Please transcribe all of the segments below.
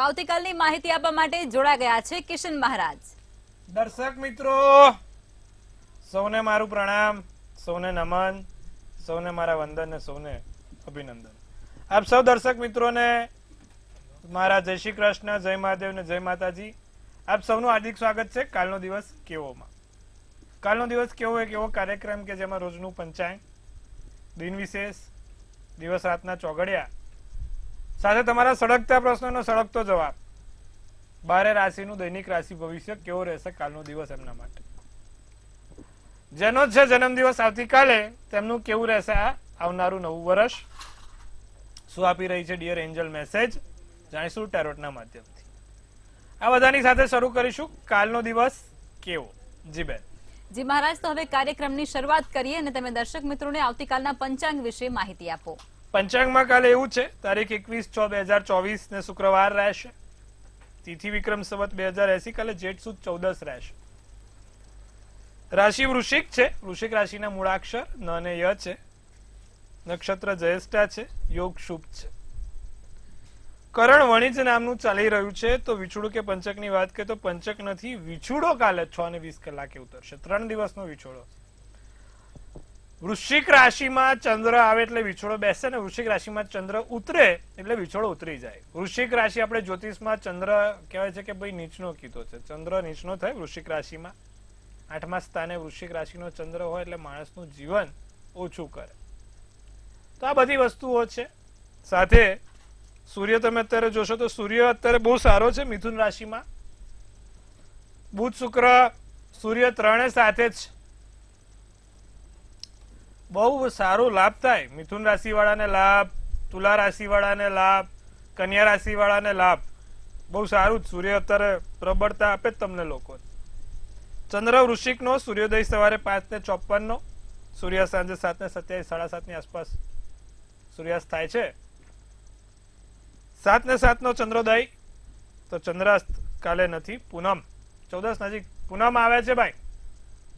આવતીકાલની માહિતી આપવા માટે જોડા ગયા છે કિશન મહારાજ. દર્શક મિત્રો સૌને મારું પ્રણામ, સૌને નમન, સૌને મારા વંદન ને સૌને અભિનંદન. આપ સૌ દર્શક મિત્રોને મારા જય શ્રી કૃષ્ણ, જય મહાદેવ ને જય માતાજી. આપ સૌનું હાર્દિક સ્વાગત છે કાલનો દિવસ કેવોમાં. કાલનો દિવસ કેવો એક એવો કાર્યક્રમ કે જેમાં રોજનું પંચાંગ, દિન વિશેષ, દિવસ રાતના ચોઘડિયા સાથે તમારા સળગતા પ્રશ્નોનો સળગતો જવાબ, 12 રાશિનું દૈનિક રાશિ ભવિષ્ય કેવો રહેશે કાલનો દિવસ એમના માટે. જેનો છે જન્મદિવસ આવતીકાલે તેમનું કેવું રહેશે આ આવનારું નવું વર્ષ, શું આપી રહી છે ડિયર એન્જલ મેસેજ, જાણીશું ટેરોટના માધ્યમથી. આ બધાની સાથે શરૂ કરીશું કાલનો દિવસ કેવો. જી બેન. જી મહારાજ, તો હવે કાર્યક્રમની શરૂઆત કરીએ અને તમે દર્શક મિત્રોને આવતીકાલના પંચાંગ વિશે માહિતી આપો. પંચાંગમાં કાલે એવું છે, તારીખ 21/6/2024 ને શુક્રવાર રહેશે. તિથિ વિક્રમ સંવત 2080, કાલે જેઠ સુદ 14 રહેશે. રાશિ વૃશ્ચિક છે. વૃશ્ચિક રાશિના મૂળાક્ષર ન અને ય છે. નક્ષત્ર જ્યેષ્ઠા છે. યોગ શુભ છે. કરણ વણિજ નામનું ચાલી રહ્યું છે. તો વિછુડો કે પંચકની વાત કરીએ તો પંચક નથી, વિછુડો કાલે 6:20 ઉતરશે. 3 દિવસનો વિછોડો. વૃશ્ચિક રાશિમાં ચંદ્ર આવે એટલે વિછોડો બેસે ને વૃશ્ચિક રાશિમાં ચંદ્ર ઉતરે એટલે વિછોડો ઉતરી જાય. વૃશ્ચિક રાશિ આપણે જ્યોતિષમાં ચંદ્ર કહેવાય છે કે ભાઈ નીચનો કીધો છે. ચંદ્ર નીચનો થાય વૃશ્ચિક રાશિમાં. 8મા સ્થાને વૃશ્ચિક રાશિનો ચંદ્ર હોય એટલે માણસનું જીવન ઓછું કરે. તો આ બધી વસ્તુઓ છે. સાથે સૂર્ય તમે અત્યારે જોશો તો સૂર્ય અત્યારે બહુ સારો છે મિથુન રાશિમાં. બુધ શુક્ર સૂર્ય ત્રણે સાથે જ બહુ સારો લાભ થાય. મિથુન રાશિ વાળાને લાભ, તુલા રાશિ વાળાને લાભ, કન્યા રાશિ વાળાને લાભ. બહુ સારું જ સૂર્ય અત્યારે પ્રબળતા આપે જ તમને લોકો. ચંદ્ર વૃશ્ચિક નો સૂર્યોદય સવારે 5:54 નો, સૂર્યાસ્ત સાંજે 7:27, 7:30 ની આસપાસ સૂર્યાસ્ત થાય છે. 7:07 નો ચંદ્રોદય. તો ચંદ્રાસ્ત કાલે નથી. પૂનમ 14 નજીક પૂનમ આવે છે ભાઈ.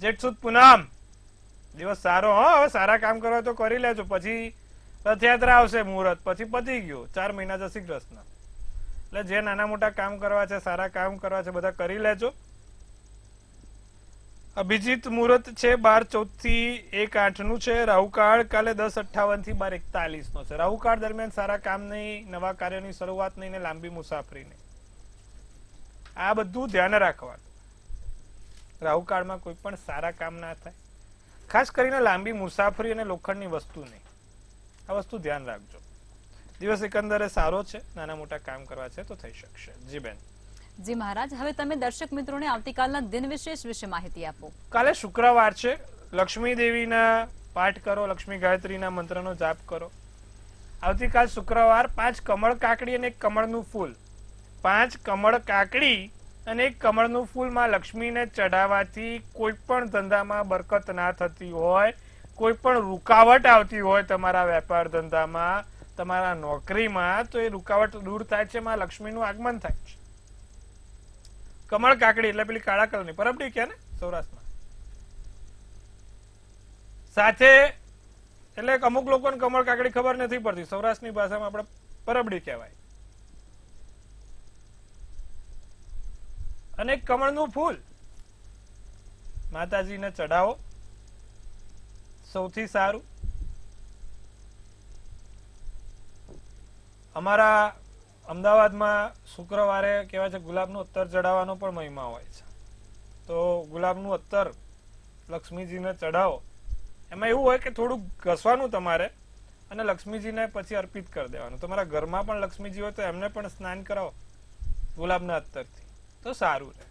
જેઠ સુદ પૂનમ દિવસ સારો. હવે સારા કામ કરવા તો કરી લેજો. પછી રથયાત્રા આવશે, મુહૂર્ત પછી પતી ગયું. 4 મહિના જશે કૃષ્ણ. એટલે જે નાના મોટા કામ કરવા છે, સારા કામ કરવા છે, બધા કરી લેજો. અભિજીત મુહૂર્ત છે 12:14 થી 1:08 નું છે. રાહુકાળ કાલે 10:58 થી 12:41 નો છે. રાહુકાળ દરમિયાન સારા કામ નહીં, નવા કાર્યોની શરૂઆત નહીં ને લાંબી મુસાફરી નહીં. આ બધું ધ્યાન રાખવાનું. રાહુકાળમાં કોઈ પણ સારા કામ ના થાય. ખાસ કરીને લાંબી મુસાફરી અને લોખંડની વસ્તુ નહીં. આ વસ્તુ ધ્યાન રાખજો. દિવસ એકંદરે સારો છે. નાના મોટા કામ કરવા છે તો થઈ શકશે. જી બેન. જી મહારાજ, હવે તમે દર્શક મિત્રોને આવતીકાલના દિન વિશેષ વિશે માહિતી આપો. કાલે શુક્રવાર છે. લક્ષ્મી દેવીના પાઠ કરો, લક્ષ્મી ગાયત્રીના મંત્રનો જાપ કરો. આવતીકાલ શુક્રવાર 5 કમળ કાકડી અને 1 કમળનું ફૂલ. 5 કમળ કાકડી અને 1 કમળનું ફૂલ માં લક્ષ્મીને ચઢાવવાથી કોઈ પણ ધંધામાં બરકત ના થતી હોય, કોઈ પણ રૂકાવટ આવતી હોય તમારા વેપાર ધંધામાં, તમારા નોકરીમાં, તો એ રૂકાવટ દૂર થાય છે. માં લક્ષ્મીનું આગમન થાય છે. કમળ કાકડી એટલે પેલી કાળા કલરની પરબડી કે ને સૌરાષ્ટ્રમાં. સાથે એટલે અમુક લોકોને કમળ કાકડી ખબર નથી પડતી. સૌરાષ્ટ્રની ભાષામાં આપણે પરબડી કહેવાય. અને કમળનું ફૂલ માતાજીને ચઢાવો, સૌથી સારું. અમારા અમદાવાદમાં શુક્રવારે કહેવાય છે ગુલાબનું અત્તર ચડાવવાનો પણ મહિમા હોય છે. તો ગુલાબનું અત્તર લક્ષ્મીજીને ચડાવો. એમાં એવું હોય કે થોડું ઘસવાનું તમારે અને લક્ષ્મીજીને પછી અર્પિત કરી દેવાનું. તમારા ઘરમાં પણ લક્ષ્મીજી હોય તો એમને પણ સ્નાન કરાવો ગુલાબના અત્તરથી, તો સારું રહે.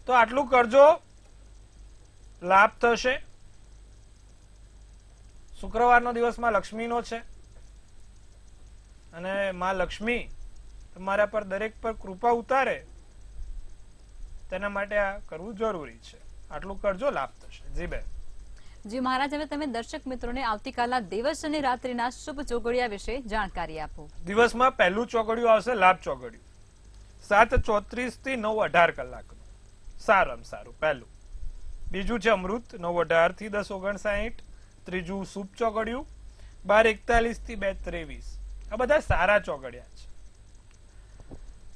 તો આટલું કરજો, લાભ થશે. શુક્રવારનો દિવસમાં લક્ષ્મીનો છે અને માં લક્ષ્મી તમારા પર દરેક પર કૃપા ઉતારે તેના માટે આ કરવું જરૂરી છે. આટલું કરજો, લાભ થશે. જી બેન. જી મહારાજ, હવે તમે દર્શક મિત્રોને આવતીકાલના દિવસ અને રાત્રિના શુભ ચોઘડિયા વિશે જાણકારી આપો. દિવસમાં પહેલું ચોઘડિયું આવશે લાભ ચોઘડિયું, 7:34 થી 9:18 કલાકનું. સારામાં સારું પહેલું. બીજું છે અમૃત 9:18 થી 10:59. ત્રીજું શુભ ચોઘડિયું 12:41 થી 2:23. આ બધા સારા ચોઘડિયા છે.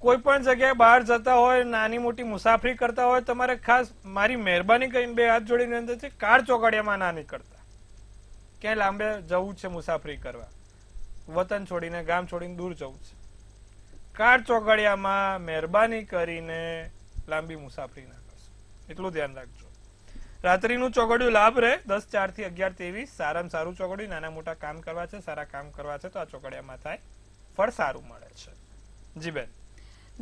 કોઈ પણ જગ્યાએ બહાર જતા હોય, નાની મોટી મુસાફરી કરતા હોય, તમારે ખાસ મારી મહેરબાની કરીને બે હાથ જોડીને અંદર છે, કાર ચોકડિયામાં ના નીકળતા. ક્યાંય લાંબે જવું છે મુસાફરી કરવા, વતન છોડીને ગામ છોડીને દૂર જવું છે, કાર ચોકડિયામાં મહેરબાની કરીને લાંબી મુસાફરી ના કરશો, એટલું ધ્યાન રાખજો. રાત્રિનું ચોગડિયું લાભ રહે 10 4 થી 11 23 સારામાં સારું ચોગડિયું. નાના મોટા કામ કરવા છે, સારા કામ કરવા છે તો આ ચોગડિયામાં થાય, ફળ સારું મળે છે. જી બેન.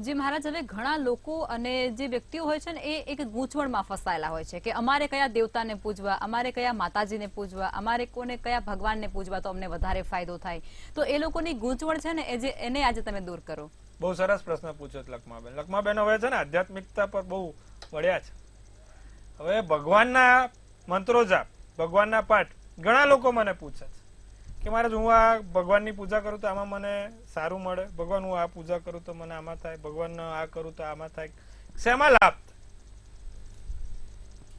જી મહારાજ, હવે ઘણા લોકો અને જે વ્યક્તિઓ હોય છે ને એ એક ગૂંચવણમાં ફસાયેલા હોય છે કે અમારે કયા દેવતાને પૂજવા, અમારે કયા માતાજીને પૂજવા, અમારે કોને કયા ભગવાનને પૂજવા તો અમને વધારે ફાયદો થાય. તો એ લોકોની ગૂંચવણ છે ને એને આજે તમે દૂર કરો. બહુ સરસ પ્રશ્ન પૂછ્યો લખમાબેન. લખમાબેન હવે છે ને આધ્યાત્મિકતા પર બહુ વળ્યા છે. હવે ભગવાનના મંત્રો જાપ, ભગવાનના પાઠ ઘણા લોકો મને પૂછે છે કે મહારાજ હું આ ભગવાનની પૂજા કરું તો આમાં મને સારું મળે, ભગવાન હું આ પૂજા કરું તો મને આમાં થાય, ભગવાન આ કરું તો આમાં થાય, શેમાં લાભ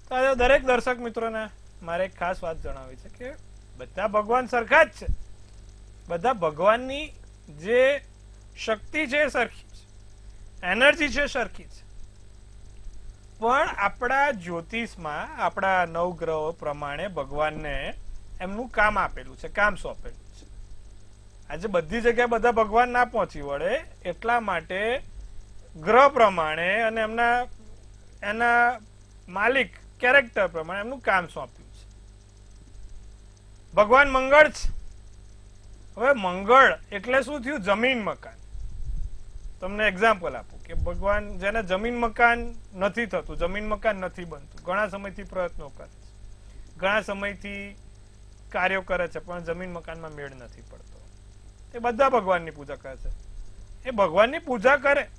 થાય? તો દરેક દર્શક મિત્રોને મારે એક ખાસ વાત જણાવી છે કે બધા ભગવાન સરખા જ છે, બધા ભગવાનની જે શક્તિ છે સરખી છે, એનર્જી છે સરખી છે, પણ આપણા જ્યોતિષમાં આપણા નવગ્રહો પ્રમાણે ભગવાનને એમનું કામ આપેલું છે, કામ સોંપેલું છે. આજે બધી જગ્યાએ બધા ભગવાન ના પહોંચી વળે એટલા માટે ગ્રહ પ્રમાણે અને એના માલિક કેરેક્ટર પ્રમાણે એમનું કામ સોંપ્યું છે. ભગવાન મંગળ છે. હવે મંગળ એટલે શું થયું? જમીન મકાન. તમને એક્ઝામ્પલ આપું કે ભગવાન જેને જમીન મકાન નથી થતું, જમીન મકાન નથી બનતું, ઘણા સમયથી પ્રયત્નો કરે છે, ઘણા સમયથી કાર્યો કરે છે, પણ જમીન મકાનમાં મેળ નથી પડતો. એ બધા ભગવાનની પૂજા કરે છે. એ ભગવાનની પૂજા કરે,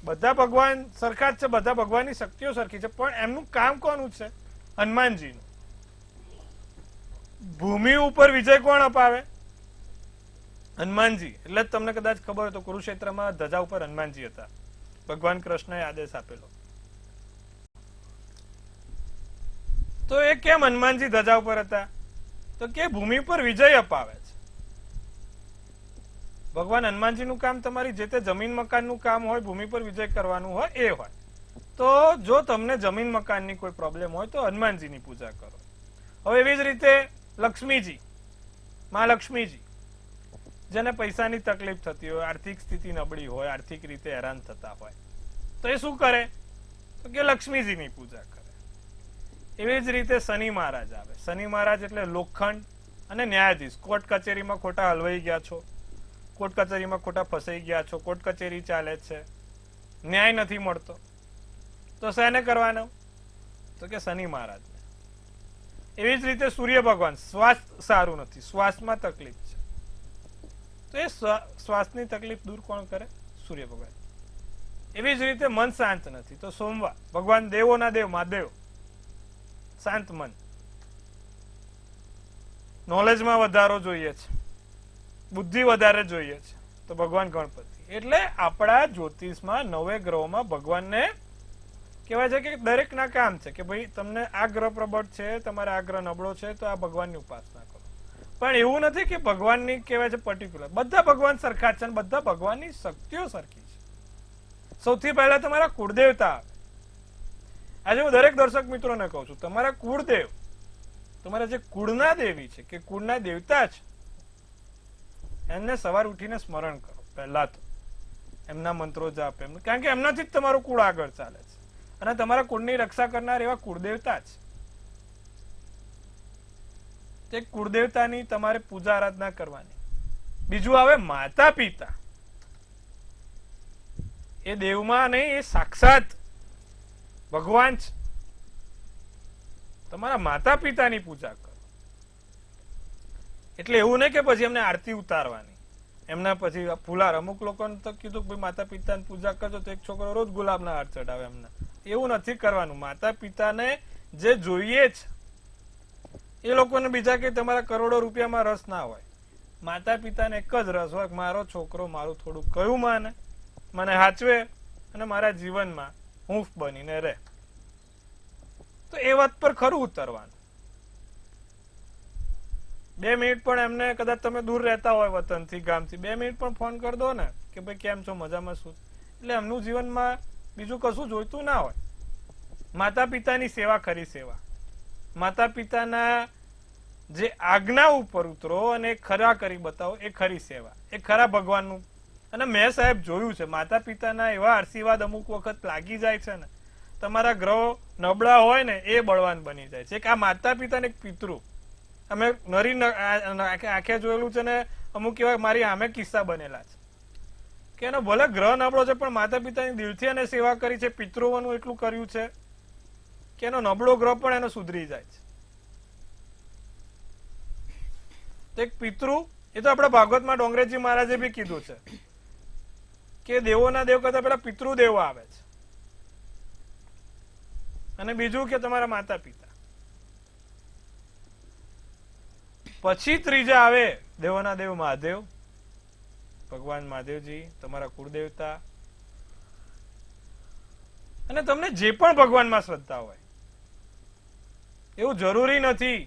બધા ભગવાન સરખા જ છે, બધા ભગવાનની શક્તિઓ સરખી છે, પણ એમનું કામ કોનું છે? હનુમાનજીનું. ભૂમિ ઉપર વિજય કોણ અપાવે? હનુમાનજી. એટલે જ તમને કદાચ ખબર હોય તો કુરુક્ષેત્રમાં ધજા ઉપર હનુમાનજી હતા, ભગવાન કૃષ્ણએ આદેશ આપેલો. તો એ કેમ હનુમાનજી ધજા ઉપર હતા? તો કે ભૂમિ પર વિજય અપાવે છે. ભગવાન હનુમાનજીનું કામ તમારી જે તે જમીન મકાનનું કામ હોય, ભૂમિ પર વિજય કરવાનું હોય એ હોય. તો જો તમને જમીન મકાનની કોઈ પ્રોબ્લેમ હોય તો હનુમાનજીની પૂજા કરો. હવે એવી જ રીતે લક્ષ્મીજી, માં લક્ષ્મીજી, જેને પૈસાની તકલીફ થતી હોય, આર્થિક સ્થિતિ નબળી હોય, આર્થિક રીતે હેરાન થતા હોય, તો એ શું કરે? તો કે લક્ષ્મીજીની પૂજા કરે. એવી જ રીતે શનિ મહારાજ આવે. શનિ મહારાજ એટલે લોખંડ અને ન્યાયાધીશ. કોર્ટ કચેરીમાં ખોટા હલવાઈ ગયા છો, કોર્ટ કચેરીમાં ખોટા ફસાઈ ગયા છો, કોર્ટ કચેરી ચાલે છે, ન્યાય નથી મળતો, તો શેને કરવાનો? તો કે શનિ મહારાજને. એવી જ રીતે સૂર્ય ભગવાન, સ્વાસ્થ્ય સારું નથી, શ્વાસમાં તકલીફ છે, તો એ શ્વાસની તકલીફ દૂર કોણ કરે? સૂર્ય ભગવાન. એવી જ રીતે મન શાંત નથી, તો સોમવાર, ભગવાન દેવોના દેવ મહાદેવ, શાંત મન. નોલેજમાં વધારો જોઈએ છે, બુદ્ધિ વધારે જોઈએ છે, તો ભગવાન ગણપતિ. એટલે આપણા જ્યોતિષમાં નવે ગ્રહોમાં ભગવાનને કહેવાય છે કે દરેકના કામ છે કે ભાઈ તમને આ ગ્રહ પ્રબળ છે, તમારે આ ગ્રહ નબળો છે, તો આ ભગવાનની ઉપાસના કરો. પણ એવું નથી કે ભગવાનની કહેવાય છે પર્ટિક્યુલર. બધા ભગવાન સરખા છે અને બધા ભગવાનની શક્તિઓ સરખી છે. સૌથી પહેલા તમારા કુળદેવતા આવે. આજે હું દરેક દર્શક મિત્રોને કહું છું, તમારા કુળદેવ, તમારા જે કુળના દેવી છે કે કુળના દેવતા છે, એમને સવાર ઉઠીને સ્મરણ કરો. પહેલા તો એમના મંત્રો જાપ, એમને, કારણ કે એમનાથી જ તમારું કુળ આગળ ચાલે છે અને તમારા કુળની રક્ષા કરનાર એવા કુળદેવતા છે. તે કુળદેવતાની તમારે પૂજા આરાધના કરવાની. બીજું આવે માતા પિતા. એ દેવમાં નહીં, એ સાક્ષાત ભગવાન છે. તમારા માતા પિતાની પૂજા કરો. એટલે એવું નહીં કે પછી એમને આરતી ઉતારવાની, એમના પછી ફુલાર. અમુક લોકોને તો કીધું ભાઈ માતા પિતાની પૂજા કરજો તો એક છોકરો રોજ ગુલાબના હાર ચડાવે. એમને એવું નથી કરવાનું. માતા પિતાને જે જોઈએ છે, એ લોકોને બીજા કે તમારા કરોડો રૂપિયામાં રસ ના હોય. માતા પિતાને એક જ રસ હોય, મારો છોકરો મારું થોડું કયું માને, મને હાચવે અને મારા જીવનમાં હૂંફ બનીને રહે. તો એ વાત પર ખરું ઉતરવાનું. 2 મિનિટ પણ એમને, કદાચ તમે દૂર રહેતા હોય વતનથી, ગામથી, 2 મિનિટ પણ ફોન કરી દો ને કે ભાઈ કેમ છો, મજામાં શું? એટલે એમનું જીવનમાં બીજું કશું જોઈતું ના હોય. માતા પિતાની સેવા ખરી સેવા. માતા પિતાના જે આજ્ઞા ઉપર ઉતરો અને ખરા કરી બતાવો એ ખરી સેવા, એ ખરા ભગવાનનું. અને મેં સાહેબ જોયું છે માતા પિતાના એવા આશીર્વાદ અમુક વખત લાગી જાય છે ને, તમારા ગ્રહો નબળા હોય ને એ બળવાન બની જાય છે. એક આ માતા પિતા ને એક પિતૃ, અમે નરી આંખે જોયેલું છે ને અમુક એવા મારી સામે કિસ્સા બનેલા છે કે એનો ભલે ગ્રહ નબળો છે પણ માતા પિતાની દિલથી એને સેવા કરી છે, પિતૃઓનું એટલું કર્યું છે કે એનો નબળો ગ્રહ પણ એનો સુધરી જાય છે. એક પિતૃ, એ તો આપણા ભાગવતમાં ડોંગરેજી મહારાજે બી કીધું છે કે દેવોના દેવ કરતા પેલા પિતૃદેવો આવે છે. અને બીજું કે તમારા માતા પિતા, પછી ત્રીજા આવે દેવોના દેવ મહાદેવ, ભગવાન મહાદેવજી, તમારા કુળદેવતા. અને તમને જે પણ ભગવાનમાં શ્રદ્ધા હોય, એવું જરૂરી નથી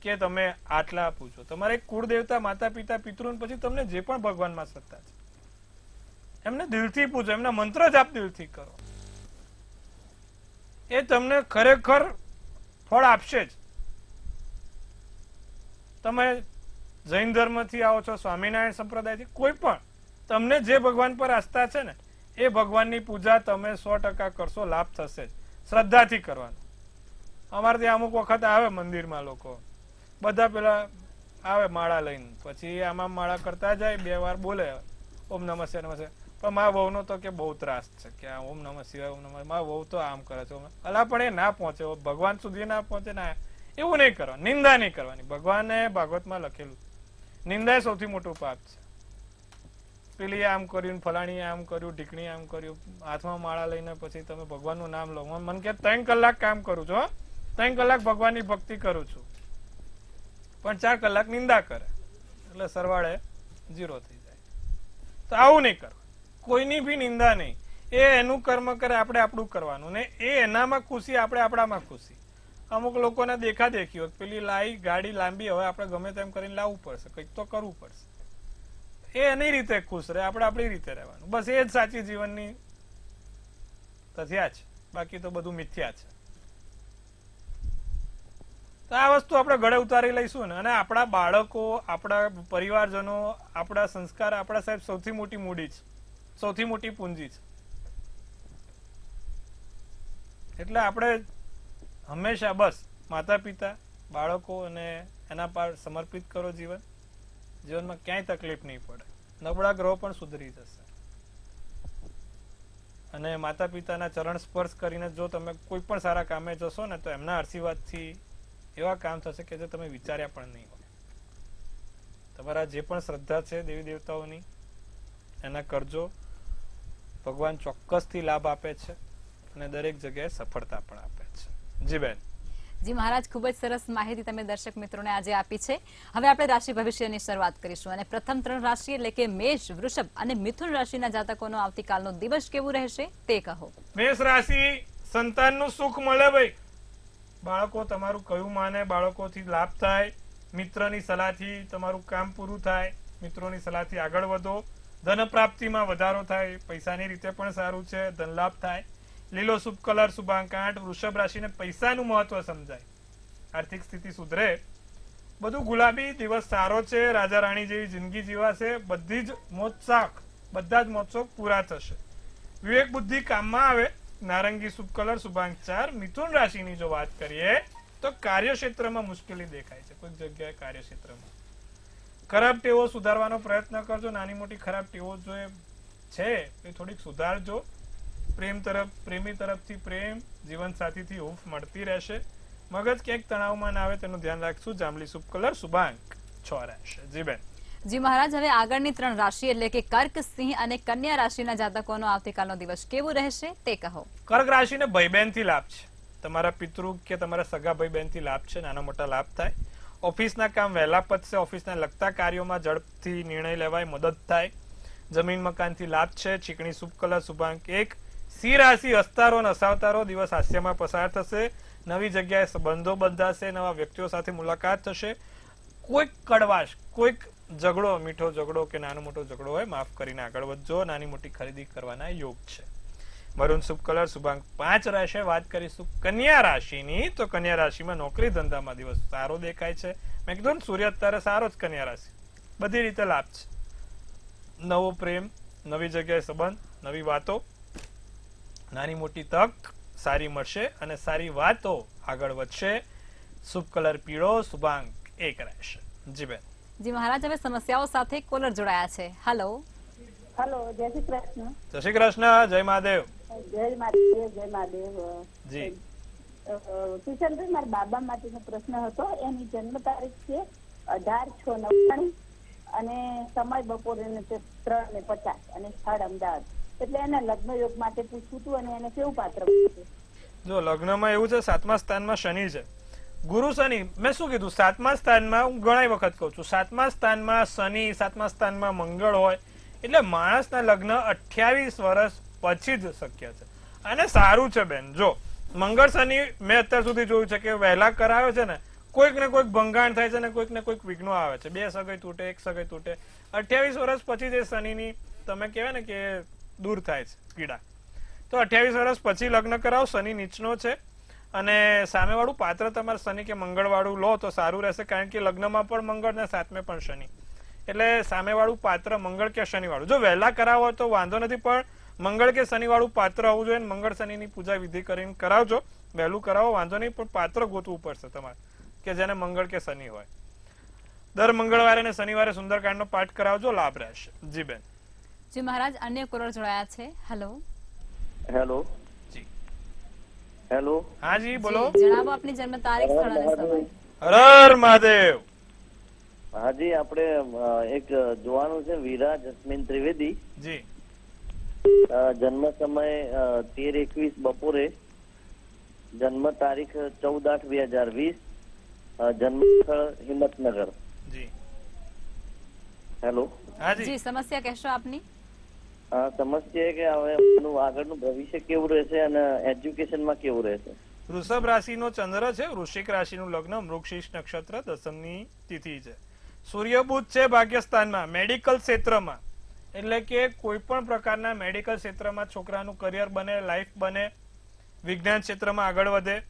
કે તમે આટલા પૂછો. તમારે કુળદેવતા, માતા પિતા, પિતૃ, પછી તમને જે પણ ભગવાનમાં શ્રદ્ધા છે એમને દિલથી પૂછો, એમના મંત્ર જાપ દિલથી કરો, એ તમને ખરેખર ફળ આપશે જ. તમે જૈન ધર્મથી આવો છો, સ્વામિનારાયણ સંપ્રદાયથી, કોઈ પણ તમને જે ભગવાન પર આસ્થા છે ને એ ભગવાનની પૂજા તમે 100% કરશો, લાભ થશે જ. શ્રદ્ધાથી કરવાનું. અમારે ત્યાં અમુક વખત આવે મંદિરમાં લોકો, બધા પેલા આવે માળા લઈને, પછી આમાં માળા કરતા જાય, 2 વાર બોલે ઓમ નમઃ શિવાય નમઃ શિવાય. પણ મારા વહુનો તો કે બહુ ત્રાસ છે કે આ ઓમ નમઃ શિવાય ઓમ નમઃ, મારા વહુ તો આમ કરે છે. અલા પણ એ ના પહોંચે, ભગવાન સુધી ના પહોંચે. ના, એવું નહીં કરવાનું, નિંદા નહીં કરવાની. ભગવાને ભાગવતમાં લખેલું નિંદા એ સૌથી મોટું પાપ છે. પેલી આમ કર્યું, ફલાણી આમ કર્યું, ઢીકણી આમ કર્યું, હાથમાં માળા લઈને પછી તમે ભગવાનનું નામ લો. મને કે 3 કલાક કામ કરું છું, 3 કલાક ભગવાનની ભક્તિ કરું છું, પણ 4 કલાક નિંદા કરે એટલે સરવાળે 0 થઈ જાય. તો આવું નહીં કરવાનું, કોઈની બી નિંદા નહીં. એ એનું કર્મ કરે, આપણે આપણું કરવાનું, ને એ એનામાં ખુશી, આપણે આપણામાં ખુશી. અમુક લોકોને દેખા દેખી હોય, પેલી ગાડી લાંબી, હવે આપણે ગમે તેમ કરીને લાવવું પડશે, કંઈક તો કરવું પડશે. એ એની રીતે ખુશ રહે, આપણે આપણી રીતે રહેવાનું. બસ એ જ સાચી જીવનની તથ્યા છે, બાકી તો બધું મિથ્યા છે. તો આ વસ્તુ આપણે ગળે ઉતારી લઈશું ને, અને આપણા બાળકો, આપણા પરિવારજનો, આપણા સંસ્કાર, આપણા સાહેબ સૌથી મોટી મૂડી છે, સૌથી મોટી પૂંજી છે. એટલે આપણે હંમેશા બસ માતા પિતા, બાળકો અને એના પર સમર્પિત કરો જીવન. જીવનમાં ક્યાંય તકલીફ નહીં પડે, નબળા ગ્રહો પણ સુધરી જશે. અને માતા પિતાના ચરણ સ્પર્શ કરીને જો તમે કોઈ પણ સારા કામે જશો ને તો એમના આશીર્વાદથી એવા કામ થશે કે જે તમે વિચાર્યા પણ નહીં હોય. તમારા જે પણ શ્રદ્ધા છે દેવી દેવતાઓની એના કરજો. ભગવાન ચોક્કસથી લાભ આપે છે અને દરેક જગ્યાએ સફળતા પણ આપે છે. જી બેન. જી મહારાજ, ખૂબ જ સરસ માહિતી તમે દર્શક મિત્રોને આજે આપી છે. હવે આપણે રાશિ ભવિષ્યની શરૂઆત કરીશું અને પ્રથમ 3 રાશિ એટલે કે મેષ, વૃષભ અને મિથુન રાશિના જાતકોનો આવતીકાલનો દિવસ કેવું રહેશે તે કહો. મેષ રાશિ, સંતાનનું સુખ મળે ભાઈ. બાળકો તમારું કયું માને, બાળકોથી લાભ થાય, મિત્રની સલાહથી તમારું કામ પૂરું થાય, મિત્રોની સલાહથી આગળ વધો, ધન પ્રાપ્તિમાં વધારો થાય, પૈસાની રીતે પણ સારું છે, ધન લાભ થાય. લીલો શુભ કલર, શુભાંક 8. વૃષભ રાશિને પૈસાનું મહત્વ સમજાય, આર્થિક સ્થિતિ સુધરે, બધું ગુલાબી. દિવસ સારો છે, રાજા રાણી જેવી જિંદગી જીવાશે, બધી જ બધા જ મોત્સવ પૂરા થશે. વિવેક બુદ્ધિ કામમાં આવે. નારંગી શુભ કલર, શુભાંક 4. મિથુન રાશિની જો વાત કરીએ તો કાર્યક્ષેત્રમાં મુશ્કેલી દેખાય છે, કોઈક જગ્યાએ કાર્યક્ષેત્રમાં. ખરાબ ટેવો સુધારવાનો પ્રયત્ન કરજો. નાની મોટી ખરાબ ટેવો જો છે એ થોડીક સુધારજો. પ્રેમી તરફથી પ્રેમ, જીવન સાથીથી હૂંફ મળતી રહેશે. મગજ ક્યાંક તણાવમાં ના આવે તેનું ધ્યાન રાખશું. જાંબલી શુભ કલર, શુભાંક 6 રહેશે. જી બેન. જી મહારાજ, હવે આગળની 3 રાશિ એટલે કે કર્ક, સિંહ અને કન્યા રાશિના જાતકોનો આવતીકાલનો દિવસ કેવું રહેશે તે કહો. કર્ક રાશિને ભાઈ બહેનથી લાભ છે. તમારા પિતૃ કે તમારા સગા ભાઈ બહેનથી લાભ છે, નાના મોટા લાભ થાય. ઓફિસના કામ વહેલા પતશે, ઓફિસના લગતા કાર્યોમાં ઝડપથી નિર્ણય લેવાય, મદદ થાય. જમીન મકાનથી લાભ છે. ચીકણી શુભ કલર, શુભાંક 1. સિંહ રાશિ, હસતારો અને હસાવતારો દિવસ હાસ્યમાં પસાર થશે. નવી જગ્યાએ સંબંધો બંધાશે, નવા વ્યક્તિઓ સાથે મુલાકાત થશે. કોઈક કડવાશ, કોઈક ઝઘડો, મીઠો ઝઘડો કે નાનો મોટો ઝઘડો હોય માફ કરીને આગળ વધજો. નાની મોટી ખરીદી કરવાના યોગ છે. મરૂન શુભ કલર, શુભાંક 5 રહેશે. વાત કરીશું કન્યા રાશિની, તો કન્યા રાશિમાં નોકરી ધંધામાં દિવસ સારો દેખાય છે. મેં કીધું ને સૂર્ય અત્યારે સારો જ કન્યા રાશિ, બધી રીતે લાભ છે. નવો પ્રેમ, નવી જગ્યાએ સંબંધ, નવી વાતો, નાની મોટી તક સારી મળશે અને સારી વાતો આગળ વધશે. શુભ કલર પીળો, શુભાંક 1 રહેશે. જી બેન. જી મહારાજ, હવે સમસ્યાઓ સાથે કોલર જોડાયા છે. હેલો. હેલો, જય શ્રી કૃષ્ણ. જય શ્રી કૃષ્ણ, જય મહાદેવ. જય મહાદેવ, જય મહાદેવ. જી કિશનભાઈ, મારા બાબા માટેનો પ્રશ્ન હતો. એની જન્મ તારીખ છે 18/6/99 અને સમય બપોરે 3:50 અને સ્થળ અમદાવાદ. એટલે એના લગ્ન યોગ માટે પૂછવું હતું અને એને કેવું પાત્ર છે. જો લગ્નમાં એવું છે, 7મા સ્થાનમાં શનિ છે. ગુરુ શનિ, મેં શું કીધું, 7મા સ્થાનમાં હું ઘણી વખત કહું છું, 7મા સ્થાનમાં શનિ, 7મા સ્થાનમાં મંગળ હોય એટલે માણસના લગ્ન 28 વર્ષ પછી જ શક્ય છે. અને સારું છે બેન. જો મંગળ શનિ મેં અત્યાર સુધી જોયું છે કે વહેલા કરાવે છે ને કોઈક ને કોઈક ભંગાણ થાય છે ને કોઈક ને કોઈક વિઘ્નો આવે છે. 2 સગાઈ તૂટે, 1 સગાઈ તૂટે. 28 વર્ષ પછી જે શનિની તમે કહેવાય ને કે દૂર થાય છે પીડા, તો 28 વર્ષ પછી લગ્ન કરાવો. શનિ નીચનો છે અને સામેવાળું પાત્ર તમારે શનિ કે મંગળવાળું લો તો સારું રહેશે, કારણ કે લગ્નમાં પણ મંગળ ને 7મે પણ શનિ, એટલે સામેવાળું પાત્ર મંગળ કે શનિવાળું. જો વહેલા કરાવો તો વાંધો નથી, પણ મંગળ કે શનિવાળું પાત્ર હોવું જોઈએ. મંગળ શનિની પૂજા વિધિ કરીને કરાવજો. વહેલું કરાવો વાંધો નહીં, પણ પાત્ર ગોતવું પડશે તમારે કે જેને મંગળ કે શનિ હોય. દર મંગળવારે અને શનિવારે સુંદરકાંડનો પાઠ કરાવજો, લાભ રહેશે. જી બેન. જી મહારાજ, અન્ય કોલર જોડાયા છે. હેલો. હેલો. જી. હેલો. હા જી બોલો. જણાવો આપની જન્મ તારીખ, સ્થળ અને સમય. હર હર મહાદેવ. હાજી, આપણે એક જોવાનું છે, વીરા જસ્મીન ત્રિવેદી. જી. જન્મ સમય 13:21 બપોરે, જન્મ તારીખ 14/8/2020, જન્મ સ્થળ હિંમતનગર. જી. હેલો. હા જી. જી સમસ્યા કહેશો આપની. સમસ્યા કે હવે એનું આગળનું ભવિષ્ય કેવું રહેશે અને એજ્યુકેશનમાં કેવું રહેશે. વૃષભ રાશિનો ચંદ્ર છે, વૃશ્ચિક રાશિનું લગ્ન, મૃગશીર્ષ નક્ષત્ર, દસમની તિથિ છે. સૂર્ય બુધ છે ભાગ્યસ્થાનમાં, મેડિકલ ક્ષેત્રમાં, એટલે કે કોઈ પણ પ્રકારના મેડિકલ ક્ષેત્રમાં છોકરાનું કરિયર બને, લાઈફ બને, વિજ્ઞાન ક્ષેત્રમાં આગળ વધે.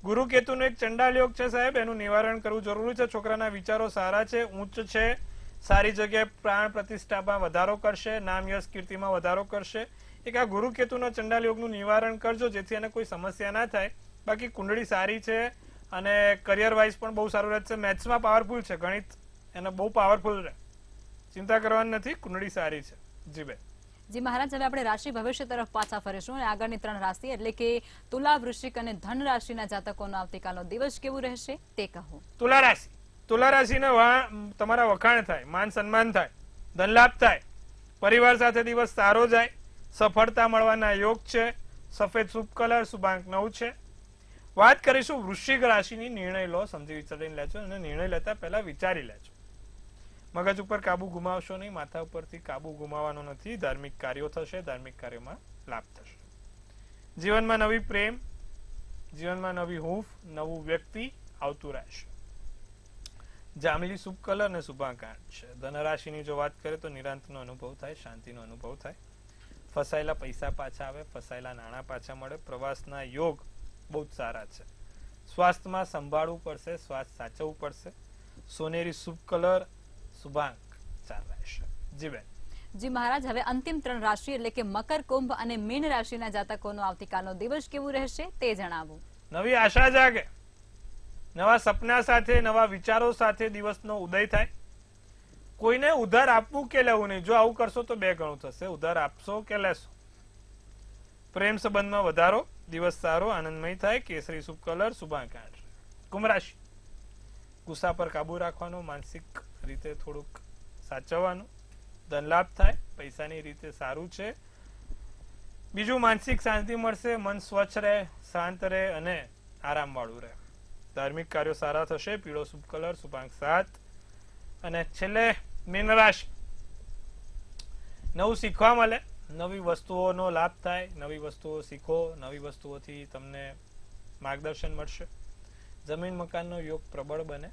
ગુરુ કેતુનો એક ચંડાલ યોગ છે સાહેબ, એનું નિવારણ કરવું જરૂરી છે. છોકરાના વિચારો સારા છે, ઉચ્ચ છે, સારી જગ્યાએ પ્રાણ પ્રતિષ્ઠામાં વધારો કરશે, નામ યશ કીર્તિમાં વધારો કરશે. એક આ ગુરુ કેતુનો ચંડાલ યોગનું નિવારણ કરજો, જેથી એને કોઈ સમસ્યા ના થાય. બાકી કુંડળી સારી છે અને કરિયર વાઇઝ પણ બહુ સારું રહેશે. મેથ્સમાં પાવરફુલ છે, ગણિત એને બહુ પાવરફુલ રહે, ચિંતા કરવાની નથી, કુંડળી સારી છે. જી બેન. જી મહારાજ, હવે આપણે રાશિ ભવિષ્ય તરફ પાછા ફરીશું અને આગળની 3 રાશિ એટલે કે તુલા, વૃશ્ચિક અને ધન રાશિના જાતકોનો આવતીકાલનો દિવસ કેવું રહેશે તે કહો. તુલા રાશિ, તુલા રાશિને તમારા વખાણ થાય, માન સન્માન થાય, ધન લાભ થાય, પરિવાર સાથે દિવસ સારો જાય, સફળતા મળવાના યોગ છે. સફેદ શુભ કલર, શુભાંક 9 છે. વાત કરીશું વૃશ્ચિક રાશિની. નિર્ણય લો, સમજી વિચારીને લેજો અને નિર્ણય લેતા પહેલા વિચારી લેજો. મગજ ઉપર કાબુ ગુમાવશો નહીં, માથા ઉપરથી કાબુ ગુમાવવાનો નથી. ધાર્મિક કાર્યો થશે, ધાર્મિક કાર્યોમાં લાભ થશે. જીવનમાં નવી પ્રેમ, જીવનમાં નવી હૂંફ, નવું વ્યક્તિ આવતું રહેશે. જાંબલી શુભ કલર અને શુભાંક 8 છે. ધનરાશિની જો વાત કરીએ તો નિરાંતનો અનુભવ થાય, શાંતિનો અનુભવ થાય, ફસાયેલા પૈસા પાછા આવે, ફસાયેલા નાણાં પાછા મળે. પ્રવાસના યોગ બહુ જ સારા છે. સ્વાસ્થ્યમાં સંભાળવું પડશે, સ્વાસ્થ્ય સાચવવું પડશે. સોનેરી શુભ કલર, શુભાંક 4 રહેશે. જી બેન. જી મહારાજ, હવે અંતિમ 3 રાશિ એટલે કે મકર, કુંભ અને મીન રાશિના જાતકોનો આવતીકાલનો દિવસ કેવું રહેશે તે જણાવો. નવી આશા જાગે, નવા સપના સાથે, નવા વિચારો સાથે દિવસનો ઉદય થાય. કોઈને ઉધાર આપવું કે લેવું નહીં. જો આવું કરશો તો 2 ગણું થશે. ઉધાર આપશો કે લેશો. પ્રેમ સંબંધમાં વધારો, દિવસ સારો આનંદમય થાય. કેસરી શુભ કલર, શુભાંક 8. કુંભ રાશિ, ગુસ્સા પર કાબુ રાખવાનો, માનસિક રીતે થોડુંક સાચવવાનું, ધન લાભ થાય, પૈસાની રીતે સારું છે. બીજું માનસિક શાંતિ મળશે, મન સ્વચ્છ રહે, શાંત રહે અને આરામ વાળું રહે. ધાર્મિક કાર્યો સારા થશે. પીળો શુભ કલર, શુભાંક 7. અને છેલ્લે મીન રાશિ, નવું શીખવા મળે, નવી વસ્તુઓનો લાભ થાય, નવી વસ્તુઓ શીખો, નવી વસ્તુઓથી તમને માર્ગદર્શન મળશે. જમીન મકાનનો યોગ પ્રબળ બને,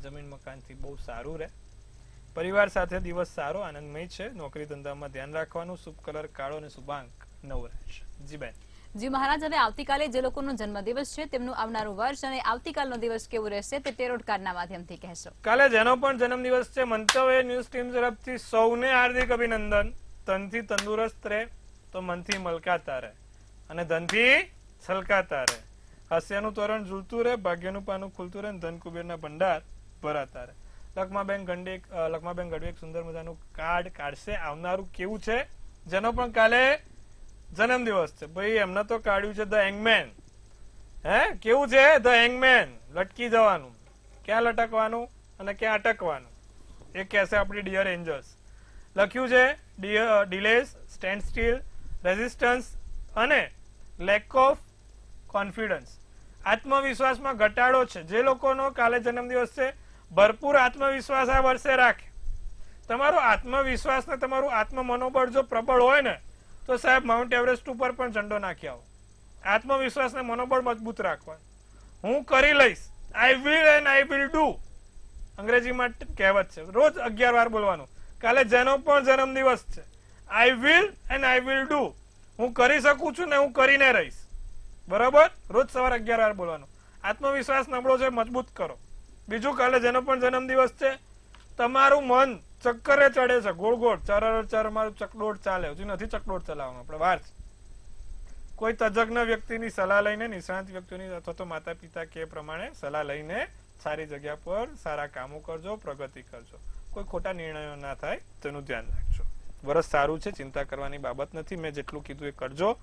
જમીન મકાનથી બહુ સારું રહે. પરિવાર સાથે દિવસ સારો આનંદમય છે. નોકરી ધંધામાં ધ્યાન રાખવાનું. શુભ કલર કાળો અને શુભાંક 9 રહેશે. જી બેન. જી મહારાજ, હવે આવતીકાલે જે લોકોનો જન્મદિવસ છે તેમનું આવનારું વર્ષ અને આવતીકાલનો દિવસ કેવું રહેશે તે ટેરોટ કાર્ડના માધ્યમથી કહેશો. કાલે જેનો પણ જન્મદિવસ છે, મંતવ્ય ન્યૂઝ ટીમ તરફથી સૌને હાર્દિક અભિનંદન. તનથી તંદુરસ્ત રહે તો મનથી મલકાતા રહે અને ધનથી છલકાતા રહે. હાસ્યનું તોરણ ઝૂલતું રહે, ભાગ્યનું પાનું ખુલતું રહે, ધન કુબેરના ભંડાર ભરાતા રહે. લખમાબેન ગઢવી એક સુંદર મજાનું કાર્ડ કાઢશે. આવનારું કેવું છે, જેનો પણ કાલે જન્મદિવસ છે ભાઈ, એમને તો કાઢ્યું છે ધ હેંગમેન. કેવું છે ધ હેંગમેન? લટકી જવાનું, ક્યાં લટકવાનું અને ક્યાં અટકવાનું એ કહેશે આપણી ડિયર એન્જલ્સ. લખ્યું છે ડિલેસ, સ્ટેન્ડ સ્ટીલ, રેઝિસ્ટન્સ અને લેક ઓફ કોન્ફિડન્સ. આત્મવિશ્વાસમાં ઘટાડો છે. જે લોકોનો કાલે જન્મદિવસ છે, ભરપૂર આત્મવિશ્વાસ આ વર્ષે રાખે. તમારો આત્મવિશ્વાસ ને તમારું આત્મ મનોબળ જો પ્રબળ હોય ને તો સાહેબ માઉન્ટ એવરેસ્ટ ઉપર પણ ઝંડો નાખી આવો. આત્મવિશ્વાસ ને મનોબળ મજબૂત રાખવાનું. હું કરી લઈશ, I will and I will do. અંગ્રેજીમાં કહેવત છે, રોજ 11 વાર બોલવાનું. કાલે જેનો પણ જન્મદિવસ છે, I will and I will do. હું કરી શકું છું ને હું કરીને રહીશ. બરાબર? રોજ સવારે 11 વાર બોલવાનું. આત્મવિશ્વાસ નબળો છે, મજબૂત કરો. બીજું, કાલે જેનો પણ જન્મદિવસ છે, તમારું મન ચક્કરે ચડે છે, ગોળ ગોળ ચર મારું ચકડોળ ચાલે. હજુ નથી ચકડોળ ચલાવવાનું, આપણે વાર છે. કોઈ તજજ્ઞ વ્યક્તિની સલાહ લઈને, નિષ્ણાત વ્યક્તિની અથવા તો માતા પિતા કે પ્રમાણે સલાહ લઈને સારી જગ્યા પર સારા કામો કરજો, પ્રગતિ કરજો. કોઈ ખોટા નિર્ણયો ના થાય તેનું ધ્યાન રાખજો. વરસ સારું છે, ચિંતા કરવાની બાબત નથી. મેં જેટલું કીધું એ કરજો.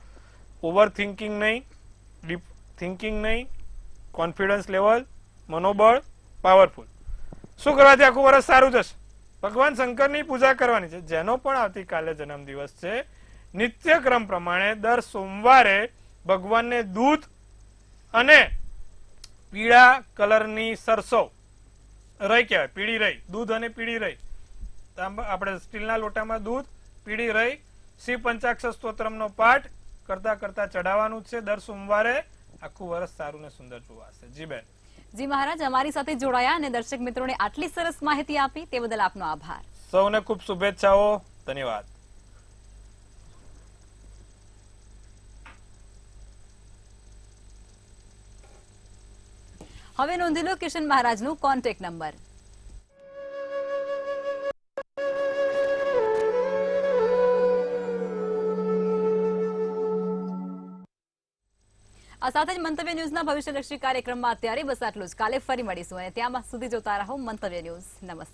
ઓવર થિંકિંગ નહીં, ડીપ થિંકિંગ નહીં, કોન્ફિડન્સ લેવલ, મનોબળ પાવરફુલ. શું કરવાથી આખું વર્ષ સારું જશે? ભગવાન શંકરની પૂજા કરવાની છે. જેનો પણ આવતીકાલે જન્મદિવસ છે, નિત્યક્રમ પ્રમાણે દર સોમવારે ભગવાનને દૂધ અને પીળા કલરની સરસો, રહી કહેવાય, પીળી રહી, દૂધ અને પીળી રહી, આપણે સ્ટીલના લોટામાં દૂધ, પીળી રહી, શિવ પંચાક્ષર સ્તોત્રમનો પાઠ કરતા કરતા ચડાવવાનું છે દર સોમવારે. આખું વર્ષ સારું ને સુંદર જોવાશે. જી બેન. જી મહારાજ, અમારી સાથે જોડાયા અને દર્શક મિત્રોને આટલી સરસ માહિતી આપી તે બદલ આપનો આભાર. સૌને ખૂબ શુભેચ્છાઓ. ધન્યવાદ. હવે નોંધી લો કિશન મહારાજનું કોન્ટેક્ટ નંબર. આ સાથે જ મંતવ્ય ન્યૂઝના ભવિષ્યલક્ષી કાર્યક્રમમાં અત્યારે બસ આટલું જ. કાલે ફરી મળીશું અને ત્યાં સુધી જોતા રહો મંતવ્ય ન્યૂઝ. નમસ્તે.